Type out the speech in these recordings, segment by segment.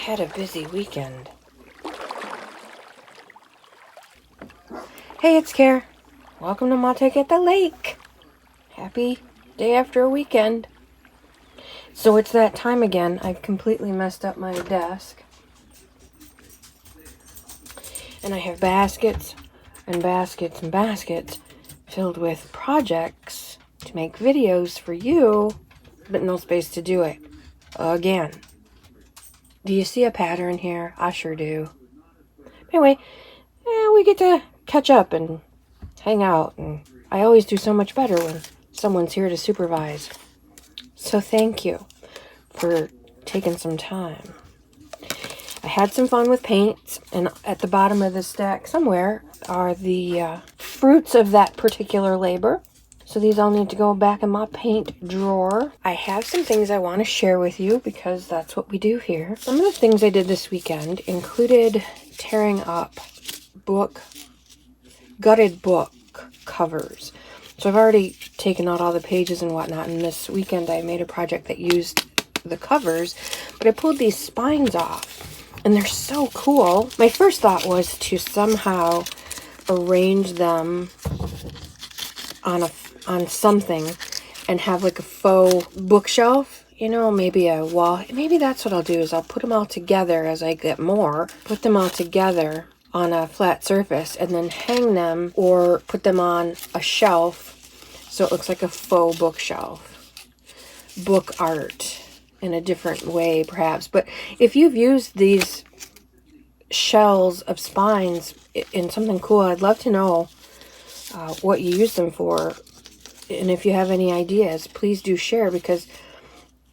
had a busy weekend. Hey, it's Care. Welcome to my take at the lake. Happy day after a weekend. So it's that time again. I've completely messed up my desk. And I have baskets and baskets and baskets filled with projects to make videos for you, but no space to do it. Again. Do you see a pattern here? I sure do. Anyway, we get to catch up and hang out, and I always do so much better when someone's here to supervise. So thank you for taking some time. I had some fun with paints, and at the bottom of the stack somewhere are the fruits of that particular labor. So these all need to go back in my paint drawer. I have some things I want to share with you because that's what we do here. Some of the things I did this weekend included tearing up gutted book covers. So I've already taken out all the pages and whatnot, and this weekend I made a project that used the covers, but I pulled these spines off, and they're so cool. My first thought was to somehow arrange them on something and have like a faux bookshelf, you know, maybe a wall. Maybe that's what I'll do, is I'll put them all together as I get more, put them all together on a flat surface and then hang them or put them on a shelf so it looks like a faux bookshelf. Book art in a different way perhaps. But if you've used these shells of spines in something cool, I'd love to know what you use them for. And if you have any ideas, please do share, because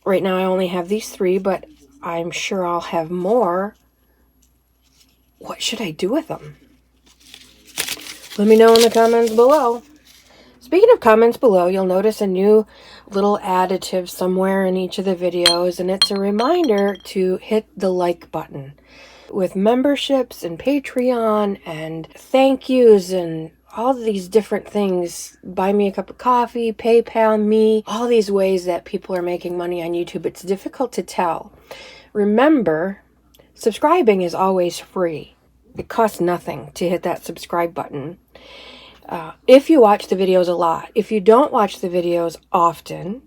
right now I only have these 3, but I'm sure I'll have more. What should I do with them? Let me know in the comments below. Speaking of comments below, you'll notice a new little additive somewhere in each of the videos, and it's a reminder to hit the like button. With memberships and Patreon and thank yous and all these different things, buy me a cup of coffee, PayPal me, all these ways that people are making money on YouTube, it's difficult to tell. Remember, subscribing is always free. It costs nothing to hit that subscribe button. If you watch the videos a lot, if you don't watch the videos often,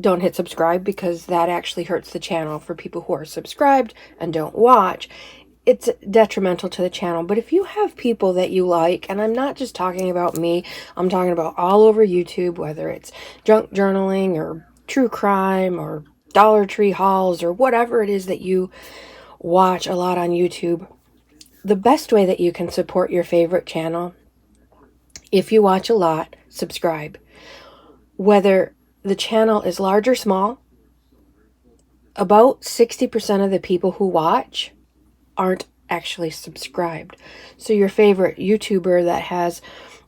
don't hit subscribe, because that actually hurts the channel. For people who are subscribed and don't watch, it's detrimental to the channel. But if you have people that you like, and I'm not just talking about me, I'm talking about all over YouTube, whether it's junk journaling or true crime or Dollar Tree hauls or whatever it is that you watch a lot on YouTube, the best way that you can support your favorite channel, if you watch a lot, subscribe. Whether the channel is large or small, about 60% of the people who watch aren't actually subscribed. So your favorite YouTuber that has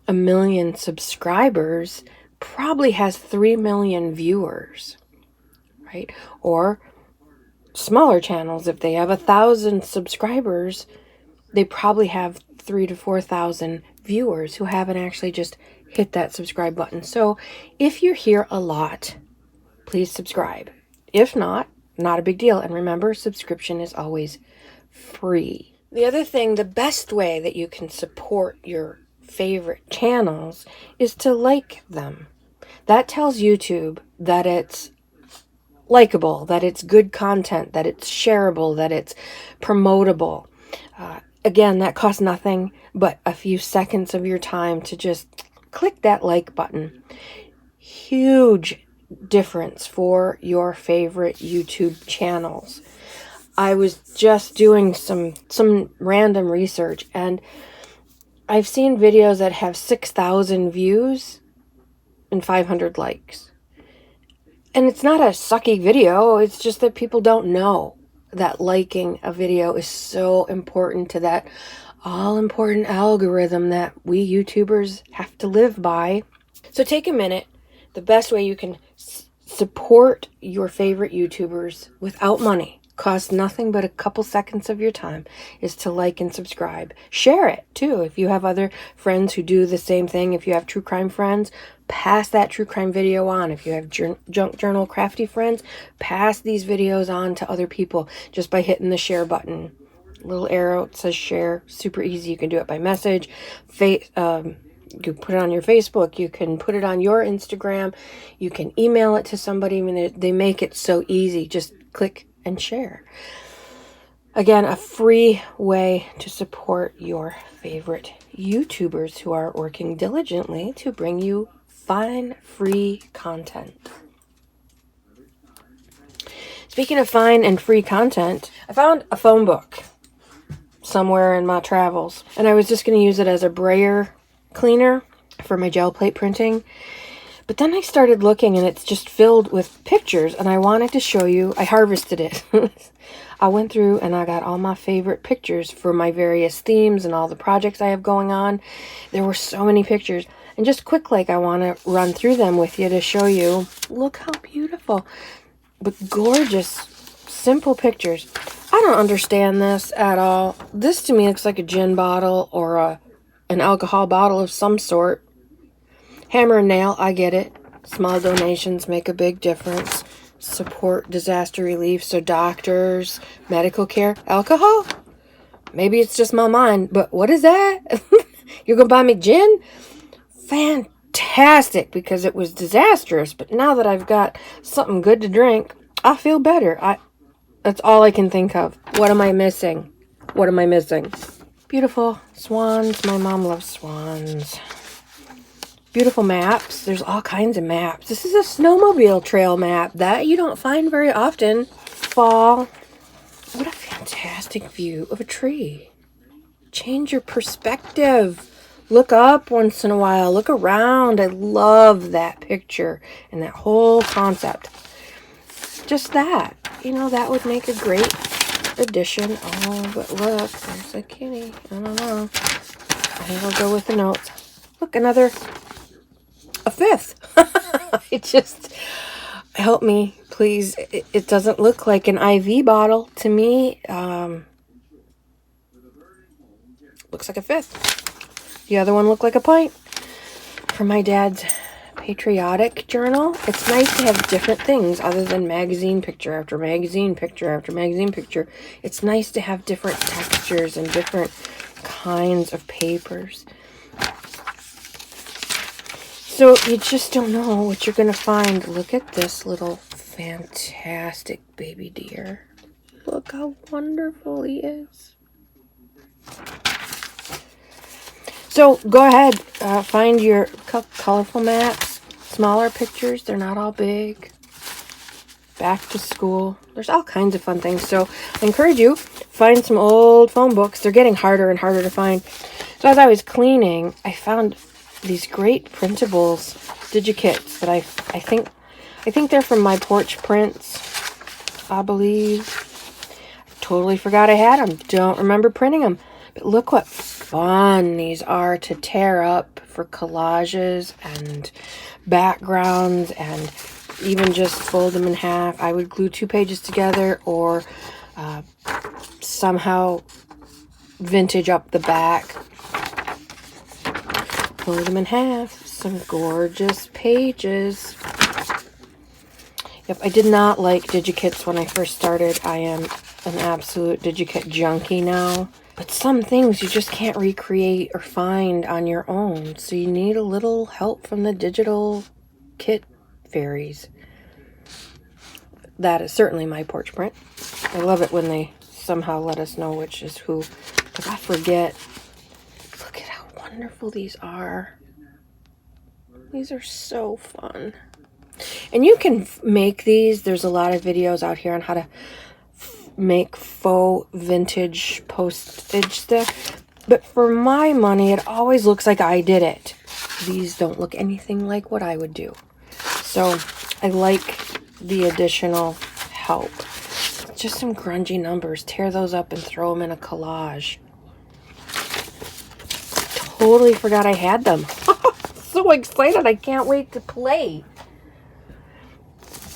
1 million subscribers probably has 3 million viewers, right? Or smaller channels, if they have 1,000 subscribers, they probably have 3,000 to 4,000 viewers who haven't actually just hit that subscribe button. So if you're here a lot, please subscribe. If not, not a big deal. And remember, subscription is always free. The other thing, the best way that you can support your favorite channels is to like them. That tells YouTube that it's likable, that it's good content, that it's shareable, that it's promotable. Again, that costs nothing but a few seconds of your time to just click that like button. Huge difference for your favorite YouTube channels. I was just doing some random research, and I've seen videos that have 6,000 views and 500 likes. And it's not a sucky video, it's just that people don't know that liking a video is so important to that all-important algorithm that we YouTubers have to live by. So take a minute. The best way you can support your favorite YouTubers without money, Costs nothing but a couple seconds of your time is to like and subscribe. Share it too. If you have other friends who do the same thing, if you have true crime friends, pass that true crime video on. If you have junk journal crafty friends, pass these videos on to other people just by hitting the share button. Little arrow that says share. Super easy. You can do it by message. You can put it on your Facebook. You can put it on your Instagram. You can email it to somebody. I mean, they make it so easy. Just click and share. Again, a free way to support your favorite YouTubers who are working diligently to bring you fine, free content. Speaking of fine and free content, I found a phone book somewhere in my travels, and I was just going to use it as a brayer cleaner for my gel plate printing. But then I started looking, and it's just filled with pictures, and I wanted to show you. I harvested it. I went through and I got all my favorite pictures for my various themes and all the projects I have going on. There were so many pictures. And just quick, like, I want to run through them with you to show you. Look how beautiful. But gorgeous, simple pictures. I don't understand this at all. This to me looks like a gin bottle or an alcohol bottle of some sort. Hammer and nail, I get it. Small donations make a big difference. Support disaster relief, so doctors, medical care. Alcohol? Maybe it's just my mind, but what is that? You're going to buy me gin? Fantastic, because it was disastrous. But now that I've got something good to drink, I feel better. That's all I can think of. What am I missing? What am I missing? Beautiful swans. My mom loves swans. Beautiful maps. There's all kinds of maps. This is a snowmobile trail map that you don't find very often. Fall. What a fantastic view of a tree. Change your perspective. Look up once in a while. Look around. I love that picture and that whole concept. Just that. You know, that would make a great addition. Oh, but look. There's a kitty. I don't know. I think I'll go with the notes. Look, a fifth. It just, help me, please. It doesn't look like an IV bottle to me. Looks like a fifth. The other one looked like a pint. For my dad's patriotic journal, it's nice to have different things other than magazine picture after magazine picture after magazine picture. It's nice to have different textures and different kinds of papers. So you just don't know what you're going to find. Look at this little fantastic baby deer. Look how wonderful he is. So go ahead, find your colorful maps, smaller pictures. They're not all big. Back to school. There's all kinds of fun things. So I encourage you, find some old phone books. They're getting harder and harder to find. So as I was cleaning, I found these great printables, digikits that I think they're from MyPorchPrints, I believe. Totally forgot I had them. Don't remember printing them. But look what fun these are to tear up for collages and backgrounds, and even just fold them in half. I would glue 2 pages together or somehow vintage up the back. Fold them in half. Some gorgeous pages. Yep, I did not like digikits when I first started. I am an absolute digikit junkie now. But some things you just can't recreate or find on your own. So you need a little help from the digital kit fairies. That is certainly my porch print. I love it when they somehow let us know which is who. Because I forget. Look at how wonderful these are. These are so fun. And you can make these. There's a lot of videos out here on how to make faux vintage postage stuff. But for my money, it always looks like I did it. These don't look anything like what I would do. So I like the additional help. Just some grungy numbers. Tear those up and throw them in a collage. Totally forgot I had them. So excited. I can't wait to play.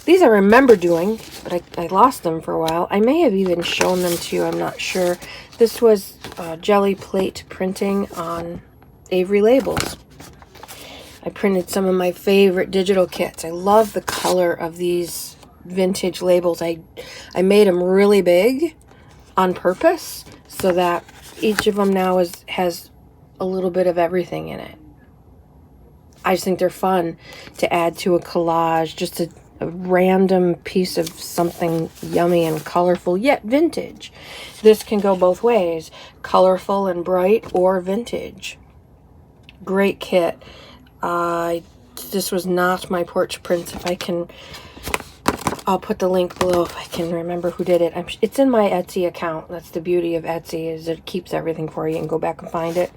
These I remember doing, but I lost them for a while. I may have even shown them to you, I'm not sure. This was jelly plate printing on Avery labels. I printed some of my favorite digital kits. I love the color of these vintage labels. I made them really big on purpose so that each of them now has a little bit of everything in it. I just think they're fun to add to a collage, just a random piece of something yummy and colorful, yet vintage. This can go both ways, colorful and bright or vintage. Great kit. This was not MyPorchPrints. If I can, I'll put the link below if I can remember who did it. It's in my Etsy account. That's the beauty of Etsy, is it keeps everything for you and go back and find it.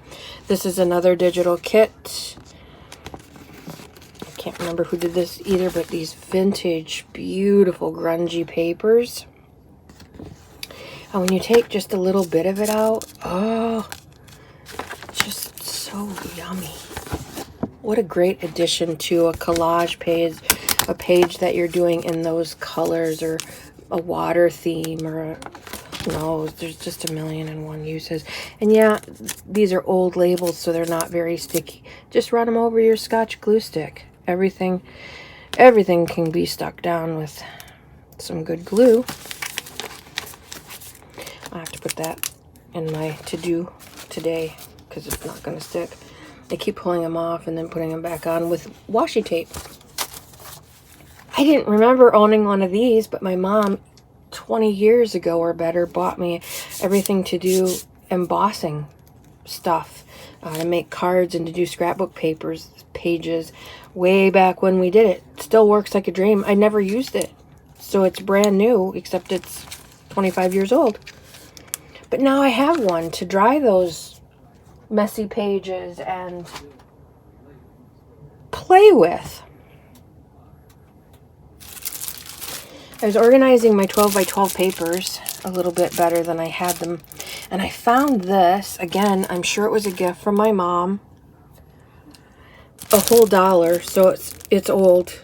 This is another digital kit. I can't remember who did this either, but these vintage, beautiful, grungy papers. And when you take just a little bit of it out, oh, just so yummy. What a great addition to a collage page, a page that you're doing in those colors, or a water theme, or no, there's just 1,000,001 uses. And yeah, these are old labels, so they're not very sticky. Just run them over your Scotch glue stick. Everything can be stuck down with some good glue. I have to put that in my to-do today because it's not going to stick. I keep pulling them off and then putting them back on with washi tape. I didn't remember owning one of these, but my mom 20 years ago or better bought me everything to do embossing stuff, to make cards and to do scrapbook pages way back when we did it. Still works like a dream. I never used it, so it's brand new, except it's 25 years old. But now I have one to dry those messy pages and play with. I was organizing my 12 by 12 papers a little bit better than I had them, and I found this. Again, I'm sure it was a gift from my mom. A whole $1, so it's old.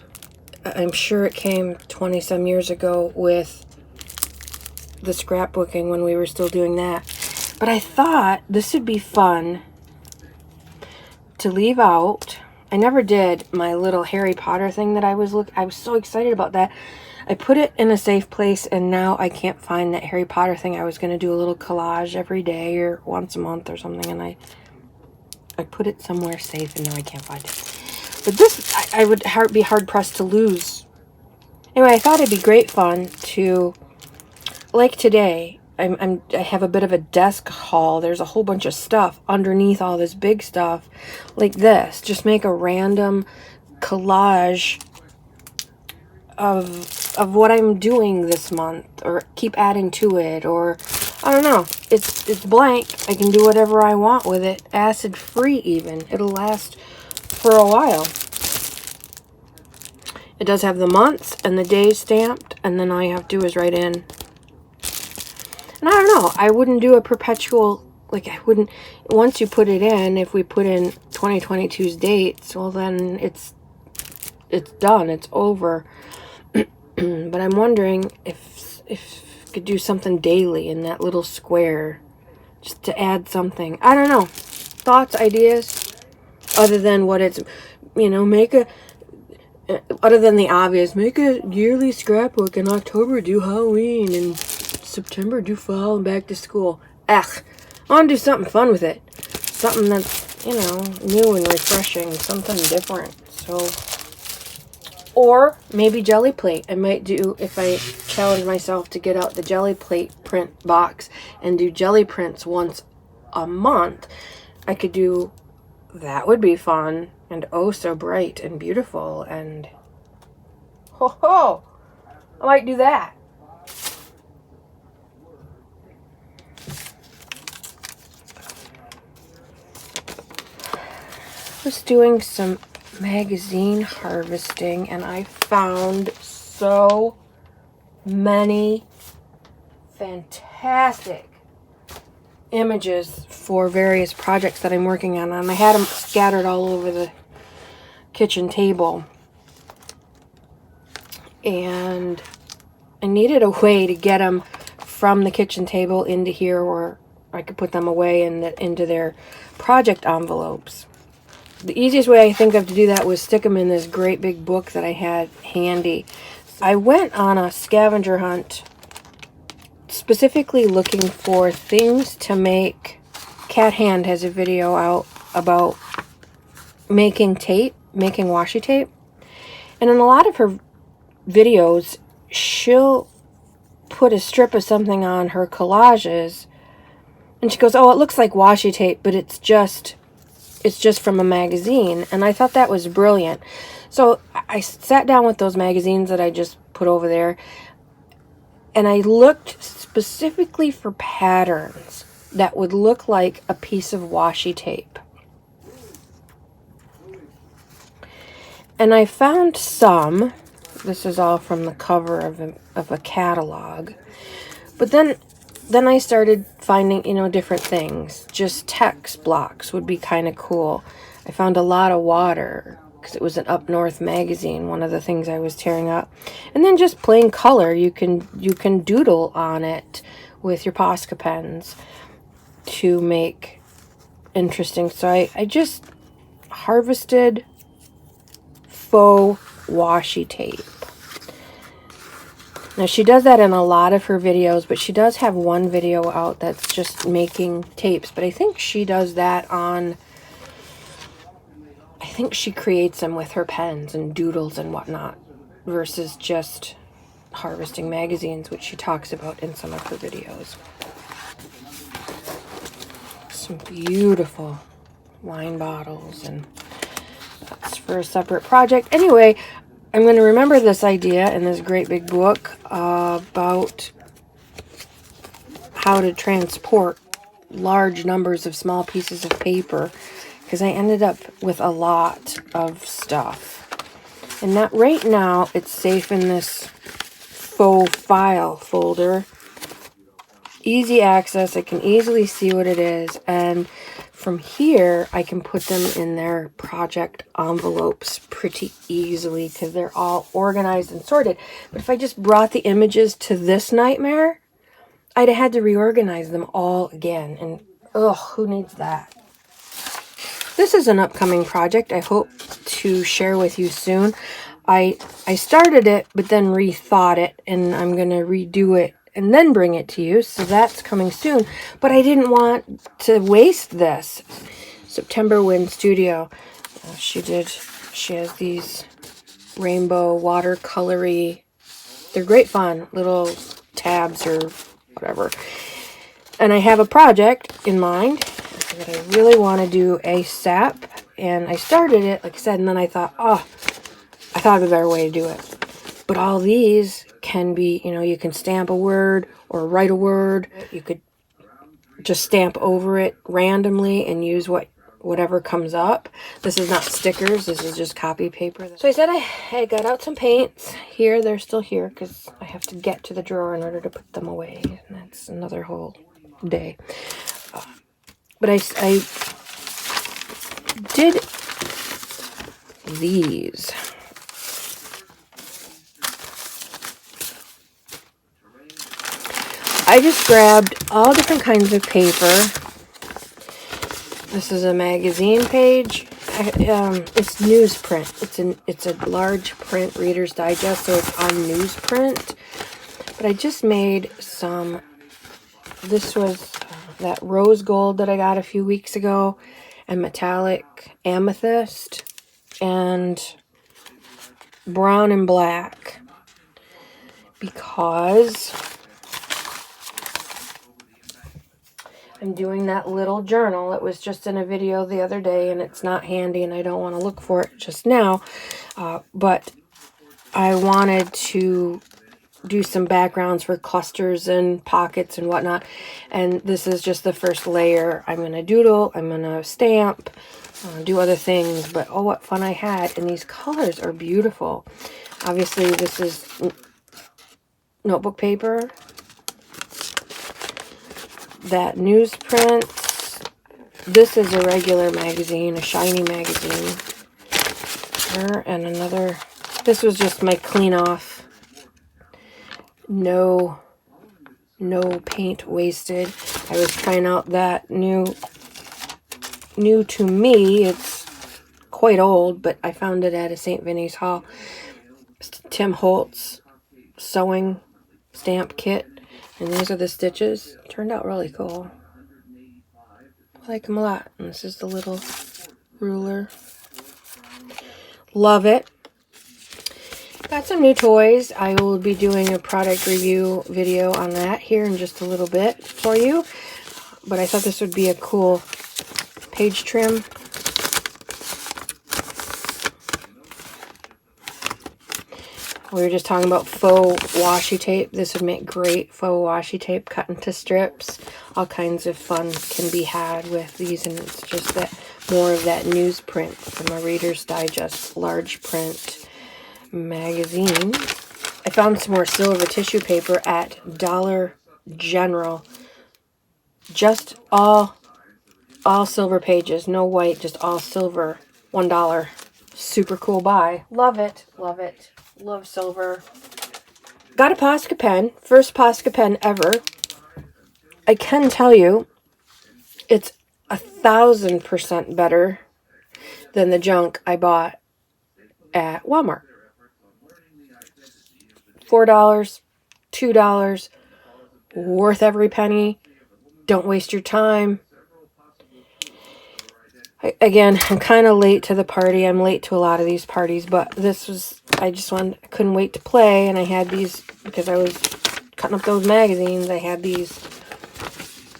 I'm sure it came 20 some years ago with the scrapbooking when we were still doing that. But I thought this would be fun to leave out. I never did my little Harry Potter thing that I was so excited about that. I put it in a safe place, and now I can't find that Harry Potter thing. I was going to do a little collage every day or once a month or something, and I put it somewhere safe, and now I can't find it. But this, I would be hard-pressed to lose. Anyway, I thought it'd be great fun to, like today, I have a bit of a desk haul. There's a whole bunch of stuff underneath all this big stuff, like this. Just make a random collage of what I'm doing this month, or keep adding to it, or I don't know. It's blank. I can do whatever I want with it. Acid free even. It'll last for a while. It does have the months and the days stamped, and then all you have to do is write in. And I don't know, I wouldn't do a perpetual, like I wouldn't, once you put it in, if we put in 2022's dates, well then it's done, it's over. But I'm wondering if you could do something daily in that little square, just to add something. I don't know, thoughts, ideas, other than what it's, other than the obvious, make a yearly scrapbook. In October, do Halloween, and September, do fall and back to school. I want to do something fun with it. Something that's, new and refreshing. Something different. So, or maybe jelly plate. I might do, if I challenge myself to get out the jelly plate print box and do jelly prints once a month, I could do, that would be fun. And oh, so bright and beautiful. And, I might do that. I was doing some magazine harvesting, and I found so many fantastic images for various projects that I'm working on, and I had them scattered all over the kitchen table. and I needed a way to get them from the kitchen table into here where I could put them away into their project envelopes. The easiest way I think of to do that was stick them in this great big book that I had handy. I went on a scavenger hunt specifically looking for things to make. Cat Hand has a video out about making tape, making washi tape. And in a lot of her videos, she'll put a strip of something on her collages and she goes, oh, it looks like washi tape, but it's just from a magazine. And I thought that was brilliant. So I sat down with those magazines that I just put over there, and I looked specifically for patterns that would look like a piece of washi tape. And I found some. This is all from the cover of a catalog. But then I started finding, different things. Just text blocks would be kind of cool. I found a lot of water because it was an Up North magazine, one of the things I was tearing up. And then just plain color. You can doodle on it with your Posca pens to make interesting. So I just harvested faux washi tape. Now, she does that in a lot of her videos, but she does have one video out that's just making tapes. But I think she does that on, I think she creates them with her pens and doodles and whatnot, versus just harvesting magazines, which she talks about in some of her videos. Some beautiful wine bottles, and that's for a separate project. Anyway, I'm going to remember this idea in this great big book about how to transport large numbers of small pieces of paper, because I ended up with a lot of stuff. And that right now it's safe in this faux file folder. Easy access. I can easily see what it is, and from here I can put them in their project envelopes pretty easily because they're all organized and sorted. But if I just brought the images to this nightmare, I'd have had to reorganize them all again, and ugh, who needs that? This is an upcoming project I hope to share with you soon. I started it but then rethought it, and I'm going to redo it and then bring it to you, so that's coming soon. But I didn't want to waste this. SeptemberWindsStudio, she has these rainbow watercolory, they're great fun, little tabs or whatever. And I have a project in mind that I really want to do ASAP, and I started it, like I said, and then I thought, I thought of a better way to do it. But all these can be, you can stamp a word or write a word. You could just stamp over it randomly and use whatever comes up. This is not stickers. This is just copy paper. So I said I got out some paints. Here, they're still here because I have to get to the drawer in order to put them away. And that's another whole day. But I did these. I just grabbed all different kinds of paper. This is a magazine page. It's newsprint. It's a large print Reader's Digest, so it's on newsprint. But I just made some. This was that rose gold that I got a few weeks ago, and metallic amethyst, and brown and black, because I'm doing that little journal. It was just in a video the other day, and it's not handy, and I don't want to look for it just now. But I wanted to do some backgrounds for clusters and pockets and whatnot. And this is just the first layer. I'm going to doodle. I'm going to stamp, do other things. But oh, what fun I had. And these colors are beautiful. Obviously, this is notebook paper. That newsprint. This is a regular magazine, a shiny magazine. And another. This was just my clean off no paint wasted. I was trying out that new to me. It's quite old, but I found it at a St. Vinny's Hall. Tim Holtz sewing stamp kit, and these are the stitches. Turned out really cool. I like them a lot. And this is the little ruler. Love it. Got some new toys. I will be doing a product review video on that here in just a little bit for you. But I thought this would be a cool page trim. We were just talking about faux washi tape. This would make great faux washi tape cut into strips. All kinds of fun can be had with these, and it's just that more of that newsprint from a Reader's Digest large print magazine. I found some more silver tissue paper at Dollar General. Just all silver pages, no white, just all silver. $1. Super cool buy. Love it, love it. Love silver. Got a Posca pen. First Posca pen ever. I can tell you, it's 1,000% better than the junk I bought at Walmart. $4, $2, worth every penny. Don't waste your time. Again, I'm kind of late to the party. I'm late to a lot of these parties, but this was, I couldn't wait to play, and I had these, because I was cutting up those magazines, I had these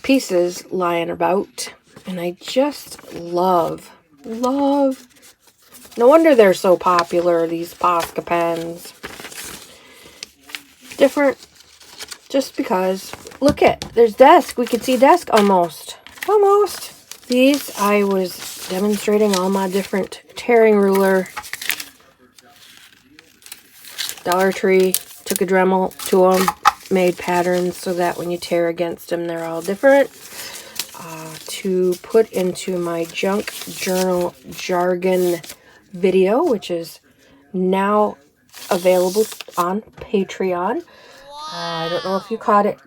pieces lying about, and I just love, no wonder they're so popular, these Posca pens. Different, just because, look at, there's desk, we could see desk almost. These, I was demonstrating all my different tearing ruler. Dollar Tree, took a Dremel to them, made patterns so that when you tear against them, they're all different. To put into my junk journal jargon video, which is now available on Patreon. I don't know if you caught it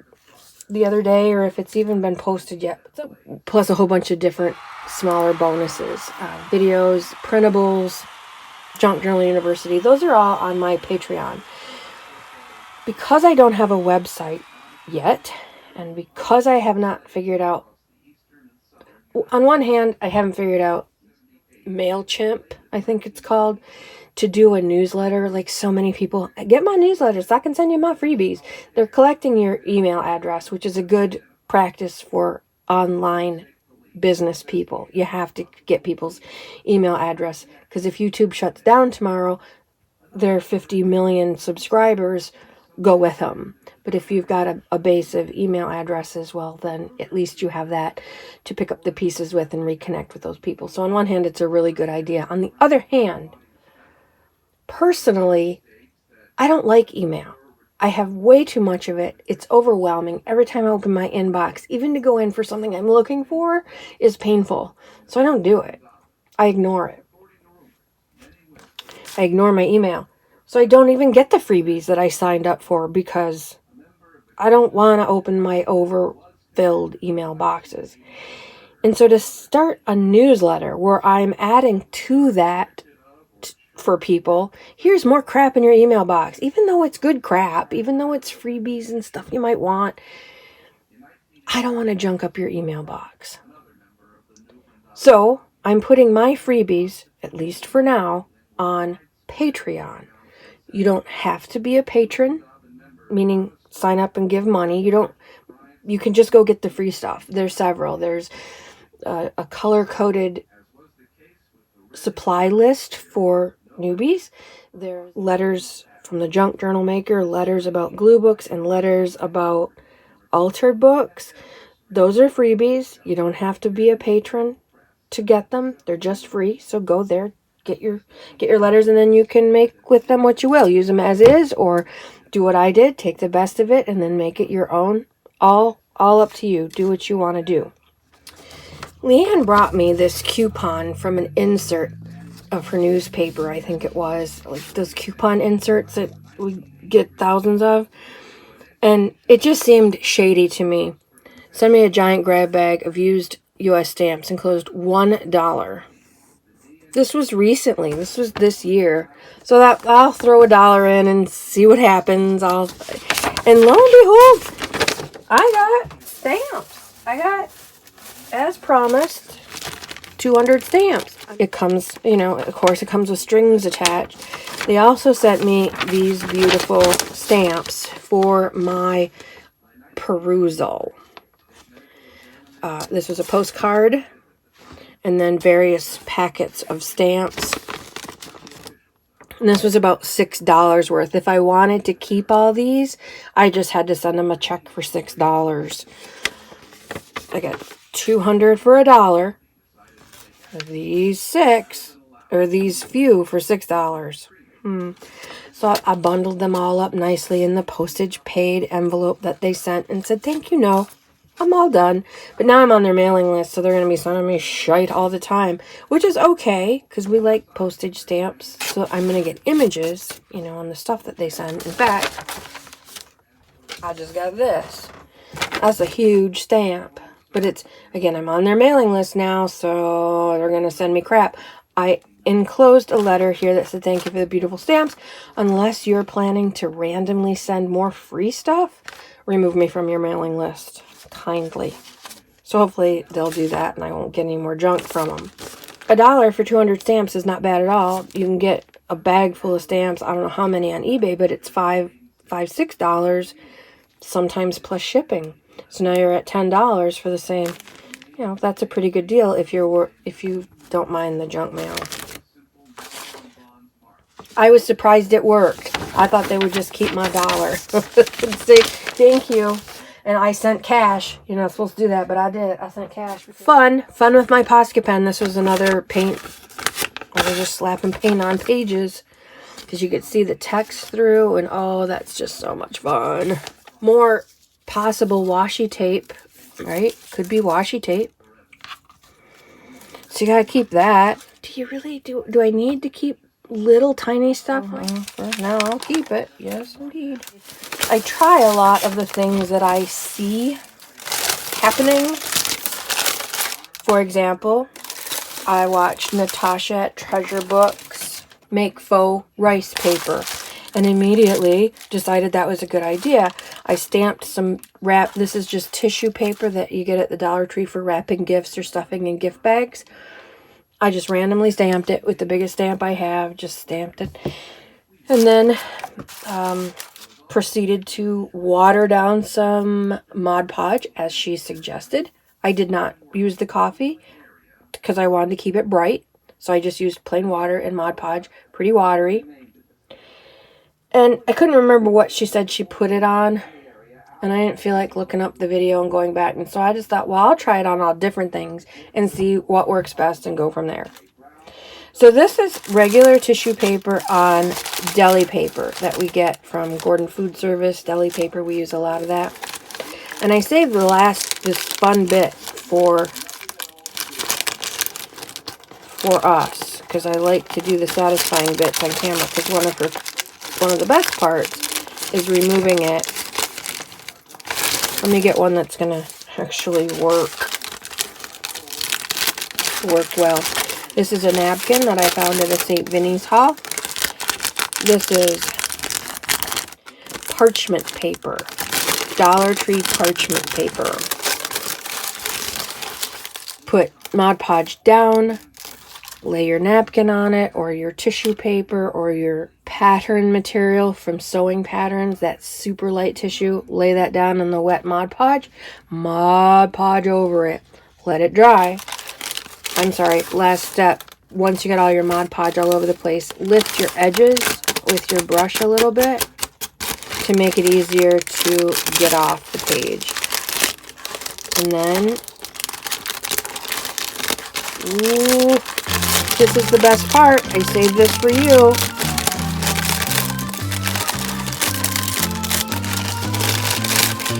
the other day or if it's even been posted yet. Plus a whole bunch of different smaller bonuses, videos, printables, Junk Journal University. Those are all on my Patreon. Because I don't have a website yet, and because I have not figured out, on one hand, I haven't figured out MailChimp, I think it's called, to do a newsletter. Like so many people, get my newsletters, I can send you my freebies. They're collecting your email address, which is a good practice for online business people. You have to get people's email address, because if YouTube shuts down tomorrow, their 50 million subscribers go with them. But if you've got a base of email addresses, well, then at least you have that to pick up the pieces with and reconnect with those people. So on one hand, it's a really good idea. On the other hand, personally, I don't like email. I have way too much of it. It's overwhelming. Every time I open my inbox, even to go in for something I'm looking for, is painful. So I don't do it. I ignore it. I ignore my email. So I don't even get the freebies that I signed up for, because I don't want to open my overfilled email boxes. And so to start a newsletter where I'm adding to that for people, here's more crap in your email box, even though it's good crap, even though it's freebies and stuff you might want, I don't want to junk up your email box. So I'm putting my freebies, at least for now, on Patreon. You don't have to be a patron, meaning sign up and give money. You can just go get the free stuff. There's several. There's a color-coded supply list for newbies. There's letters from the junk journal maker, letters about glue books, and letters about altered books. Those are freebies. You don't have to be a patron to get them. They're just free. So go there, get your letters, and then you can make with them what you will. Use them as is, or do what I did, take the best of it and then make it your own. All up to you. Do what you want to do. Leanne brought me this coupon from an insert of her newspaper, I think it was. Like those coupon inserts that we get thousands of. And it just seemed shady to me. Send me a giant grab bag of used U.S. stamps enclosed $1. This was recently. This was this year. So that I'll throw $1 in and see what happens. And lo and behold, I got stamps. I got, as promised, 200 stamps. It comes, you know, of course it comes with strings attached. They also sent me these beautiful stamps for my perusal. This was a postcard, and then various packets of stamps. And this was about $6 worth. If I wanted to keep all these, I just had to send them a check for $6. I got 200 for $1. These few for $6. So I bundled them all up nicely in the postage paid envelope that they sent and said, thank you, no, I'm all done. But now I'm on their mailing list, so they're going to be sending me shite all the time, which is okay, because we like postage stamps. So I'm going to get images, you know, on the stuff that they send. In fact, I just got this. That's a huge stamp. But it's, again, I'm on their mailing list now, so they're going to send me crap. I enclosed a letter here that said thank you for the beautiful stamps. Unless you're planning to randomly send more free stuff, remove me from your mailing list. Kindly. So hopefully they'll do that and I won't get any more junk from them. $1 for 200 stamps is not bad at all. You can get a bag full of stamps. I don't know how many on eBay, but it's $6, sometimes plus shipping. So now you're at $10 for the same. You know, that's a pretty good deal if you don't mind the junk mail. I was surprised it worked. I thought they would just keep my $1. Say thank you. And I sent cash. You're not supposed to do that, but I did. I sent cash. Fun with my Posca pen. This was another paint. I was just slapping paint on pages because you could see the text through, and oh, that's just so much fun. More possible washi tape, right? Could be washi tape. So you gotta keep that. Do you really do I need to keep little tiny stuff? For now, I'll keep it. Yes, indeed. I try a lot of the things that I see happening. For example, I watched Natasha at Treasure Books make faux rice paper and immediately decided that was a good idea. I stamped some wrap. This is just tissue paper that you get at the Dollar Tree for wrapping gifts or stuffing in gift bags. I just randomly stamped it with the biggest stamp I have. Just stamped it. And then proceeded to water down some Mod Podge as she suggested. I did not use the coffee because I wanted to keep it bright. So I just used plain water and Mod Podge. Pretty watery. And I couldn't remember what she said she put it on. And I didn't feel like looking up the video and going back. And so I just thought, well, I'll try it on all different things and see what works best and go from there. So this is regular tissue paper on deli paper that we get from Gordon Food Service. Deli paper, we use a lot of that. And I saved this fun bit for us, because I like to do the satisfying bits on camera, because one of the best parts is removing it. Let me get one that's gonna actually work well. This is a napkin that I found at a St. Vinny's haul. This is parchment paper. Dollar Tree parchment paper. Put Mod Podge down, lay your napkin on it, or your tissue paper, or your pattern material from sewing patterns, that super light tissue. Lay that down in the wet Mod Podge. Mod Podge over it. Let it dry. I'm sorry, last step. Once you get all your Mod Podge all over the place, lift your edges with your brush a little bit to make it easier to get off the page. And then, ooh, this is the best part. I saved this for you.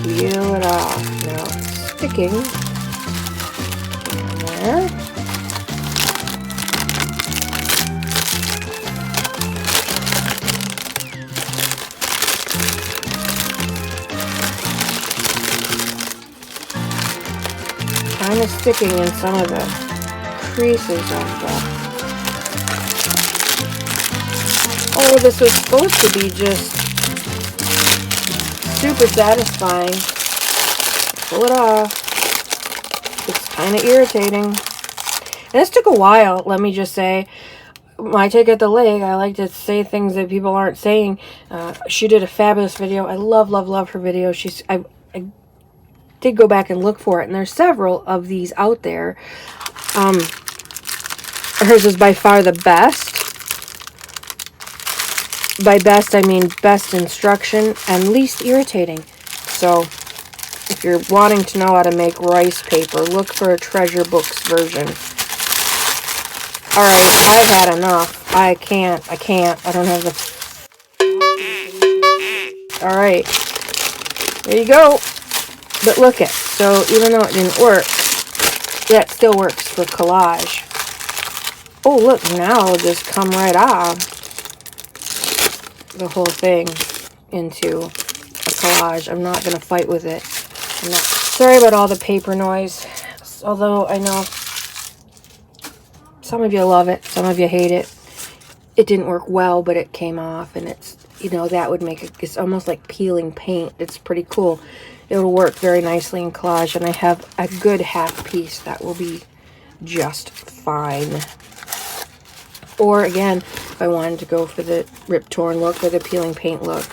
Peel it off. Now it's sticking. There. kind of sticking in some of the creases of the... Oh, this was supposed to be just super satisfying. Pull it off. It's kind of irritating. And this took a while, let me just say. My take at the lake, I like to say things that people aren't saying. She did a fabulous video. I love, love, love her video. I did go back and look for it, and there's several of these out there. Hers is by far the best. By best, I mean best instruction and least irritating. So, if you're wanting to know how to make rice paper, look for a Treasure Books version. Alright, I've had enough. I can't. I don't have the... Alright. There you go. But look it. So, even though it didn't work, that still works for collage. Oh, look, now it'll just come right off the whole thing into a collage. I'm not going to fight with it. I'm not... Sorry about all the paper noise. Although, I know some of you love it, some of you hate it. It didn't work well, but it came off, and it's, you know, that would make it, it's almost like peeling paint. It's pretty cool. It'll work very nicely in collage, and I have a good half piece that will be just fine. Or, again, if I wanted to go for the rip-torn look or the peeling paint look.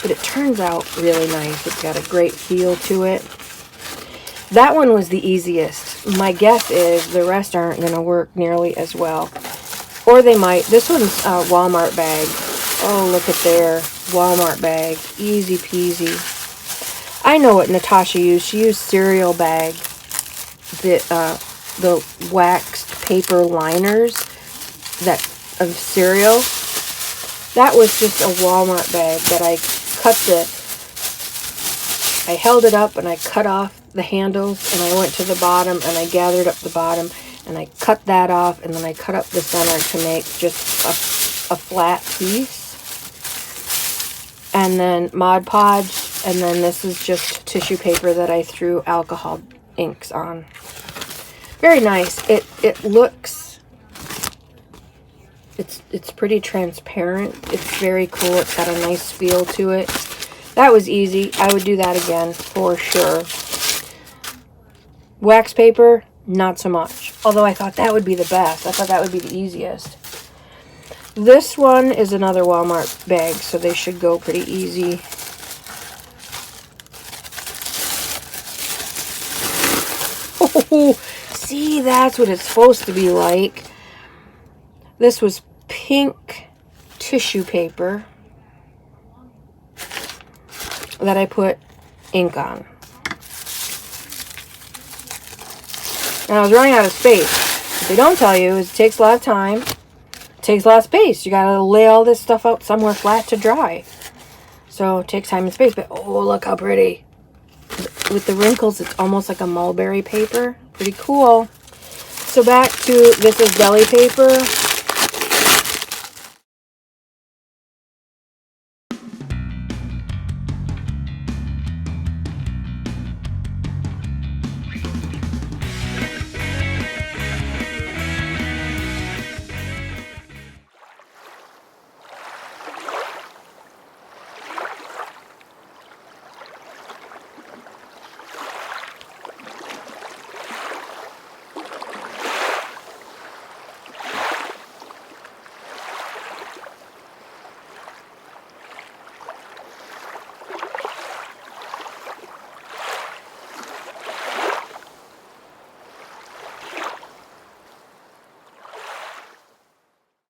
But it turns out really nice. It's got a great feel to it. That one was the easiest. My guess is the rest aren't going to work nearly as well. Or they might. This one's a Walmart bag. Oh, look at there. Walmart bag. Easy peasy. I know what Natasha used. She used cereal bag. The waxed paper liners that of cereal. That was just a Walmart bag that I held it up and I cut off the handles, and I went to the bottom and I gathered up the bottom and I cut that off, and then I cut up the center to make just a flat piece. And then Mod Podge, and then this is just tissue paper that I threw alcohol inks on. Very nice. It looks, it's pretty transparent. It's very cool. It's got a nice feel to it. That was easy. I would do that again for sure. Wax paper, not so much. Although I thought that would be the best. I thought that would be the easiest. This one is another Walmart bag, so they should go pretty easy. Oh, see, that's what it's supposed to be like. This was pink tissue paper that I put ink on. And I was running out of space. What they don't tell you is it takes a lot of time. It takes a lot of space. You gotta lay all this stuff out somewhere flat to dry. So it takes time and space. But oh, look how pretty. With the wrinkles, it's almost like a mulberry paper. Pretty cool. So back to, this is deli paper.